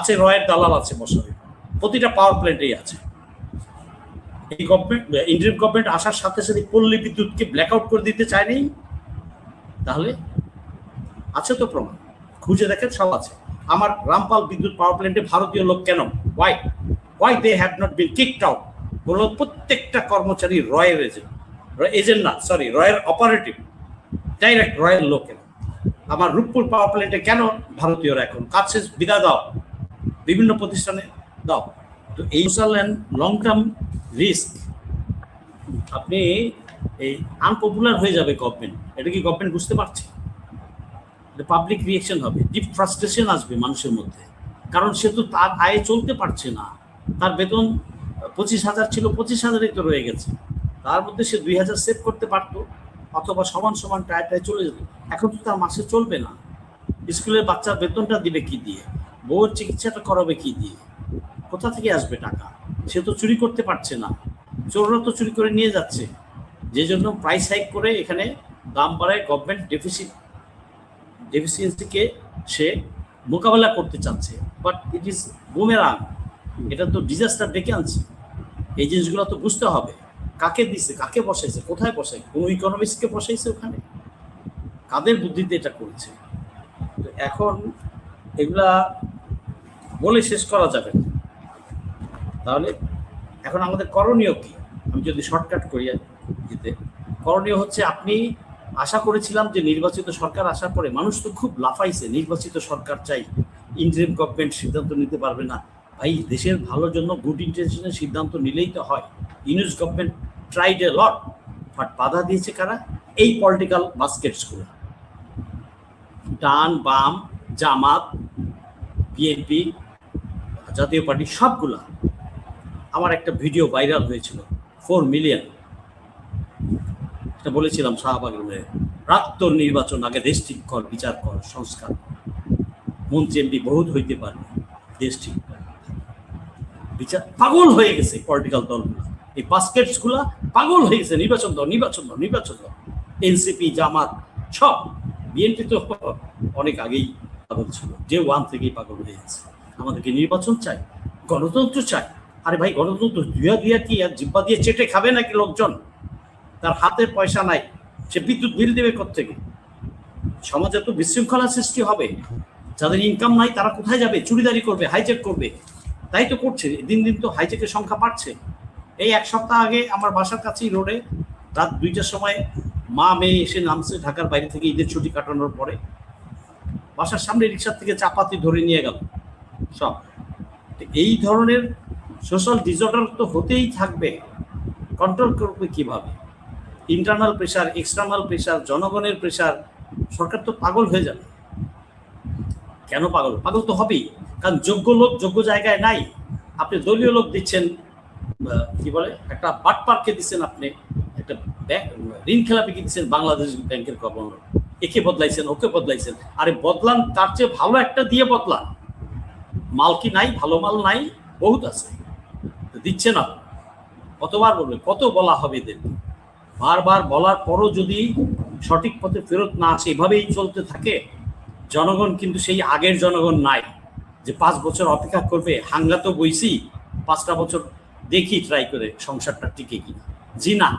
আছে রয়ের দালাল আছে বসাবে, প্রতিটা পাওয়ার প্ল্যান্টেই আছে। এই গভর্নমেন্ট ইন্টারিম গভর্নমেন্ট আসার সাথে সাথে পল্লী বিদ্যুৎকে ব্ল্যাকআউট করে দিতে চায়নি, তাহলে আছে তো প্রমাণ, খুঁজে দেখেন, সব আছে। আমার রামপাল বিদ্যুৎ পাওয়ার প্ল্যান্টে ভারতীয় লোক কেন, why they have not been kicked out? বলল প্রত্যেকটা কর্মচারী রয়ের এজেন্ট না, সরি, রয়ের অপারেটিভ, ডাইরেক্ট রয়ের লোক। আমার রূপপুর পাওয়ার প্ল্যান্টে কেন ভারতীয়রা এখন কাছে বিদা দাও, বিভিন্ন প্রতিষ্ঠানে দাও। তো এই social and long term risk, আপনি এই আনপপুলার হয়ে যাবে গভর্নমেন্ট, এটা কি গভর্নমেন্ট বুঝতে পারছে? পাবলিক রিয়েকশন হবে, ডিপ ফ্রাস্ট্রেশন আসবে মানুষের মধ্যে, কারণ সে তো তার আয়ে চলতে পারছে না। তার বেতন 25,000 ছিল, 25,000-ই তো রয়ে গেছে। তার মধ্যে সে 2,000 সেভ করতে পারতো, অথবা সমান সমান টায়ায় চলে যেত। এখন তো তার মাসে চলবে না। স্কুলের বাচ্চার বেতনটা দিবে কি দিয়ে? বউয়ের চিকিৎসাটা করাবে কি দিয়ে? কোথা থেকে আসবে টাকা? সে তো চুরি করতে পারছে না, চোররা তো চুরি করে নিয়ে যাচ্ছে। যে জন্য প্রাইস হাইক করে এখানে দাম বাড়ায়, গভর্নমেন্ট ডেফিসিয়েন্সিকে সে মোকাবেলা করতে চাচ্ছে। বাট ইট ইজ বুমেরাং, এটা তো ডিজাস্টার ডেকে আনছে। এই জিনিসগুলো তো বুঝতে হবে, কাকে দিচ্ছে, কাকে বসাইছে, কোথায় বসাই, কোনো ইকোনমিক্সকে বসাইছে ওখানে, কাদের বুদ্ধিতে এটা করেছে। তো এখন এগুলা বলে শেষ করা যাবে না। তাহলে এখন আমাদের করণীয় কি? আমি যদি শর্টকাট করি দিতে, করণীয় হচ্ছে, আপনি আশা করেছিলাম যে নির্বাচিত সরকার আসার পরে মানুষ তো খুব লাফাইছে, নির্বাচিত সরকার চাই, ইন্টারিম গভর্নমেন্ট সিদ্ধান্ত নিতে পারবে না। ভাই, দেশের ভালোর জন্য গুড ইন্টেনশনের সিদ্ধান্ত নিলেই তো হয়। Yunus government tried A lot, but বাধা দিয়েছে কারা? এই পলিটিক্যাল বাস্কেটসগুলো, ডান বাম, জামাত, বিএনপি, জাতীয় পার্টি, সবগুলা। আমার একটা ভিডিও ভাইরাল হয়েছিল, 4 মিলিয়ন, এটা বলেছিলাম শাহবাগের প্রাক্তন নির্বাচন আগে দেশ ঠিক কর, বিচার কর, সংস্কার, মন্ত্রী এমপি বহুত হইতে পারবে, দেশ ঠিক কর, বিচার। পাগল হয়ে গেছে পলিটিক্যাল দলগুলো, এই বাস্কেটসগুলা পাগল হয়ে গেছে, নির্বাচন দাও, নির্বাচন দাও, নির্বাচন দাও। এনসিপি, জামাত, সব। বিএনপি তো অনেক আগেই পাগল ছিল, যে 1 থেকেই পাগল হয়ে গেছে। আমাদেরকে নির্বাচন চাই, গণতন্ত্র চাই। আরে ভাই, গণতন্ত্র দুয়া কি আর জিব্বা দিয়ে চেটে খাবে নাকি লোকজন? তার হাতে পয়সা নাই, সে বিদ্যুৎ বিল দেবে কোত্থেকে? সমাজে তো বিশৃঙ্খলা সৃষ্টি হবে। যাদের ইনকাম নাই তারা কোথায় যাবে? চুরিদারি করবে, হাইজ্যাক করবে। তাই তো করছে, দিন দিন তো হাইজ্যাকের সংখ্যা বাড়ছে। এই 1 সপ্তাহ আগে আমার বাসার কাছেই রোডে রাত 2টার সময় মা মেয়ে এসে নামছে ঢাকার বাইরে থেকে, ঈদের ছুটি কাটানোর পরে। বাসার সামনে রিক্সার থেকে চাপাতি ধরে নিয়ে গেল সব। এই ধরনের সোশ্যাল ডিসঅর্ডার তো হতেই থাকবে, কন্ট্রোল করবে কিভাবে? ইন্টারনাল প্রেশার, এক্সটার্নাল প্রেশার, জনগণের প্রেশার। সরকার তো পাগল হয়ে যাবে। কেন পাগল? পাগল তো হবেই, কারণ যোগ্য লোক যোগ্য জায়গায় নাই। আপনি দলীয় লোক দিচ্ছেন, কি বলে, একটা বাটপারকে দিচ্ছেন, আপনি একটা ঋণ খেলাপিকে দিচ্ছেন, বাংলাদেশ ব্যাংকের গভর্নর। একে বদলাইছেন, ওকে বদলাইছেন। আরে বদলান, তার চেয়ে ভালো একটা দিয়ে বদলান। মাল কি নাই? ভালো মাল নাই? বহুত আছে, দিচ্ছে না। কতবার বলবে, কত বলা হবে এদের? বারবার বলার পরও যদি সঠিক পথে ফেরত না আসে, এভাবেই চলতে থাকে, জনগণ কিন্তু সেই আগের জনগণ নাই যে 5 বছর অপেক্ষা করবে। হাঙ্গা তো বইছি, 5টা বছর দেখি ট্রাই করে সংসারটা টিকে কিনা। জি না,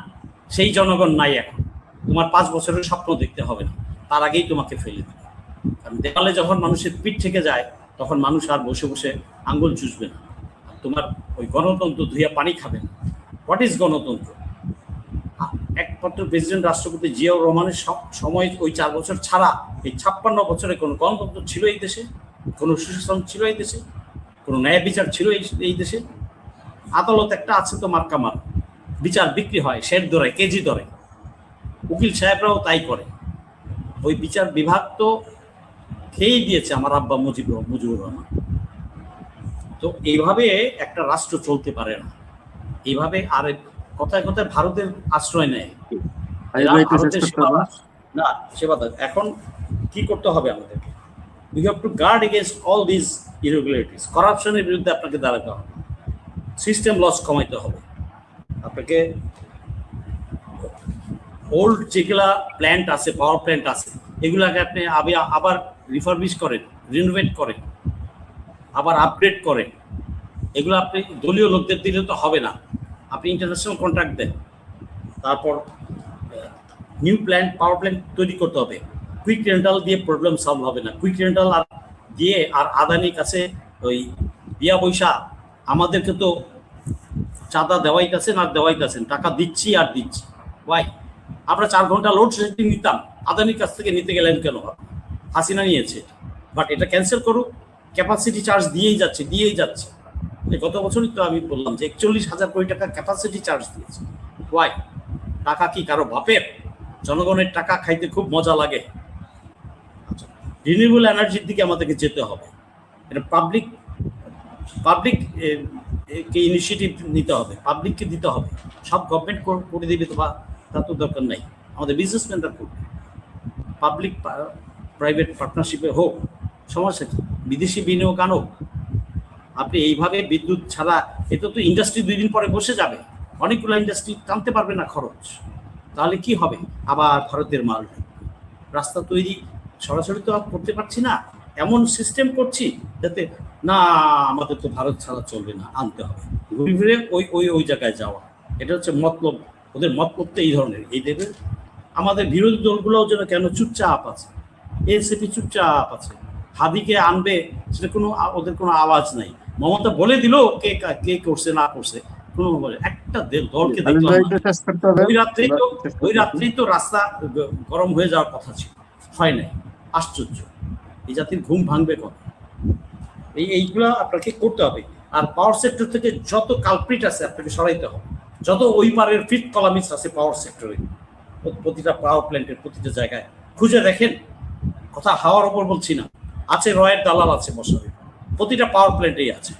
সেই জনগণ নাই এখন। তোমার 5 বছরের স্বপ্ন দেখতে হবে না, তার আগেই তোমাকে ফেলে দেবে। কারণ দেওয়ালে যখন মানুষের পিঠ থেকে যায়, তখন মানুষ আর বসে বসে আঙ্গুল চুষবে না, তোমার ওই গণতন্ত্র ধুইয়া পানি খাবে না। হোয়াট ইজ গণতন্ত্র? একমাত্র প্রেসিডেন্ট রাষ্ট্রপতি জিয়াউর রহমানের সময় ওই 4 বছর ছাড়া এই 56 বছরে কোনো গণতন্ত্র ছিল এই দেশে? কোনো সুশাসন ছিল এই দেশে? কোনো ন্যায় বিচার ছিল এই দেশে? আদালত একটা আছে তো মার্কামার, বিচার বিক্রি হয় শের দরে, কেজি দরে। উকিল সাহেবরাও তাই করে। ওই বিচার বিভাগ তো খেয়েই দিয়েছে আমার আব্বা মুজিবুর রহমান। তো এইভাবে একটা রাষ্ট্র চলতে পারে না। এইভাবে আর কথায় কথায় ভারতের আশ্রয় নেয় না, সেবা। এখন কি করতে হবে আমাদেরকে? We have to guard against all this irregularities. করাপশনের বিরুদ্ধে আপনাকে দাঁড়াতে হবে, সিস্টেম লস কমাইতে হবে। আপনাকে ওল্ড যেগুলা প্ল্যান্ট আছে, পাওয়ার প্ল্যান্ট আছে, এগুলাকে আপনি আবার রিফারবিশ করেন, রিনোভেট করেন। আবার আপগ্রেড করেন, এগুলো আপনি দলীয় লোকদের দিলে তো হবে না। আপনি ইন্টারন্যাশনাল কন্ট্রাক্ট দেন, তারপর নিউ প্ল্যান্ট, পাওয়ার প্ল্যান্ট তৈরি করতে হবে। কুইক রেন্টাল দিয়ে প্রবলেম সলভ হবে না। কুইক রেন্টাল আর দিয়ে আর আদানির কাছে ওই দিয়া পয়সা, আমাদেরকে তো চাঁদা দেওয়াইতেছেন আর দেওয়াইতেছেন, টাকা দিচ্ছি আর দিচ্ছি। ওয়াই? আমরা 4 ঘন্টা লোড শেডিং নিতাম, আদানির কাছ থেকে নিতে গেলেন কেন? হাসিনা নিয়েছে, বাট এটা ক্যান্সেল করুক। ক্যাপাসিটি চার্জ দিয়েই যাচ্ছে। গত বছরই তো আমি বললাম যে 41,000 কোটি টাকা ক্যাপাসিটি চার্জ দিয়েছে। ওয়াই? টাকা কি কারো বাপের? জনগণের টাকা খাইতে খুব মজা লাগে। রিনিউয়েবল এনার্জির দিকে আমাদেরকে যেতে হবে। এটা পাবলিক ইনিশিয়েটিভ নিতে হবে, পাবলিককে দিতে হবে। সব গভর্নমেন্ট করে দিবে তো, বা তা তো দরকার নাই। আমাদের বিজনেসম্যানরা করবে, পাবলিক প্রাইভেট পার্টনারশিপে হোক, সমস্যা কি? বিদেশি বিনিয়োগ আনো। আপনি এইভাবে বিদ্যুৎ ছাড়া, এটা তো ইন্ডাস্ট্রি 2 দিন পরে বসে যাবে, অনেকগুলো ইন্ডাস্ট্রি টানতে পারবে না খরচ। তাহলে কি হবে? আবার ভারতের মাল, রাস্তা তৈরি সরাসরি তো করতে পারছি না, এমন সিস্টেম করছি যাতে না, আমাদের তো ভারত ছাড়া চলবে না, আনতে হবে। ঘুরে ফিরে ওই জায়গায় যাওয়া, এটা হচ্ছে মতলব। ওদের মতলব তো এই ধরনের। এই দেবে আমাদের বিরোধী দলগুলোও যেন কেন চুপচাপ আছে, এনসিপি চুপচাপ আছে। হাদিকে আনবে, সেটা কোনো ওদের কোনো আওয়াজ নাই। মমতা বলে দিল কে করছে না করছে, কোনো একটা দলকে দেখলাম। ওই রাত্রেই তো রাস্তা গরম হয়ে যাওয়ার কথা ছিল, হয় নাই। আশ্চর্য, এই জাতির ঘুম ভাঙবে কবে? এইগুলা আপনাকে করতে হবে। আর পাওয়ার সেক্টর থেকে যত কালপ্রিট আছে আপনাকে সরাইতে হবে, যত ওই পারের ফিট কলামিস্ট আছে পাওয়ার সেক্টরে, প্রতিটা পাওয়ার প্ল্যান্টের প্রতিটা জায়গায় খুঁজে দেখেন। কথা হাওয়ার ওপর বলছি না, আছে রয়ের দালাল আছে বসাবে, প্রতিটা পাওয়ার প্ল্যান্টেই আছে।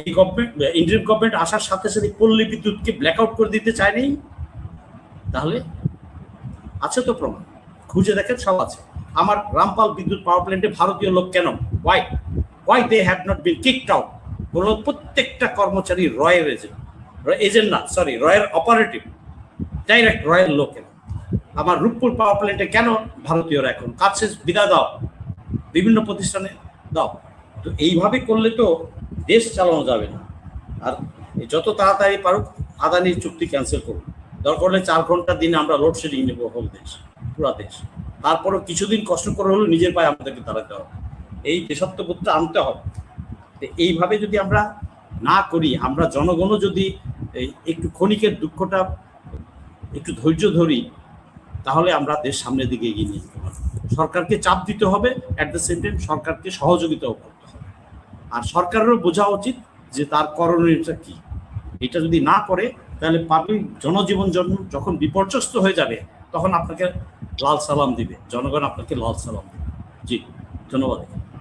এই গভর্নমেন্ট, ইন্ডিয়ান গভর্নমেন্ট আসার সাথে সাথে পল্লী বিদ্যুৎকে ব্ল্যাকআউট করে দিতে চায়নি, তাহলে আছে তো প্রমাণ, খুঁজে দেখেন, সব আছে। আমার রামপাল বিদ্যুৎ পাওয়ার প্ল্যান্টে ভারতীয় লোক কেন? Why they have not been kicked out? বলল প্রত্যেকটা কর্মচারী রয়ের এজেন্ট না, সরি, রয়ের অপারেটিভ, ডাইরেক্ট রয়ের লোক। আমার রূপপুর পাওয়ার প্ল্যান্টে কেন ভারতীয়রা? এখন কাজ শেষ, বিদায় দাও, বিভিন্ন প্রতিষ্ঠানে দাও। তো এইভাবে করলে তো দেশ চালানো যাবে না। আর যত তাড়াতাড়ি পারুক আদানির চুক্তি ক্যান্সেল করুন। দরকার হলে 4 ঘন্টা দিনে আমরা লোডশেডিং নেব হোল দেশ, পুরা দেশ। তারপরও কিছুদিন কষ্ট করে হলেও নিজের পায়ে আমাদেরকে দাঁড়াতে হবে, এই দেশাত্মবোধটা আনতে হবে। এইভাবে যদি আমরা না করি, আমরা জনগণও যদি একটু ক্ষণিকের দুঃখটা একটু ধৈর্য ধরি, তাহলে আমরা দেশ সামনের দিকে এগিয়ে নিয়ে যেতে পারবো। সরকারকে চাপ দিতে হবে, অ্যাট দ্য সেম টাইম সরকারকে সহযোগিতাও করতে হবে। আর সরকারেরও বোঝা উচিত যে তার করণীয়টা কি। এটা যদি না করে, তাহলে পাবলিক জনজীবন যখন বিপর্যস্ত হয়ে যাবে, তখন আপনাকে লাল সালাম দিবে, জনগণ আপনাকে লাল সালাম দিবে। জি, ধন্যবাদ।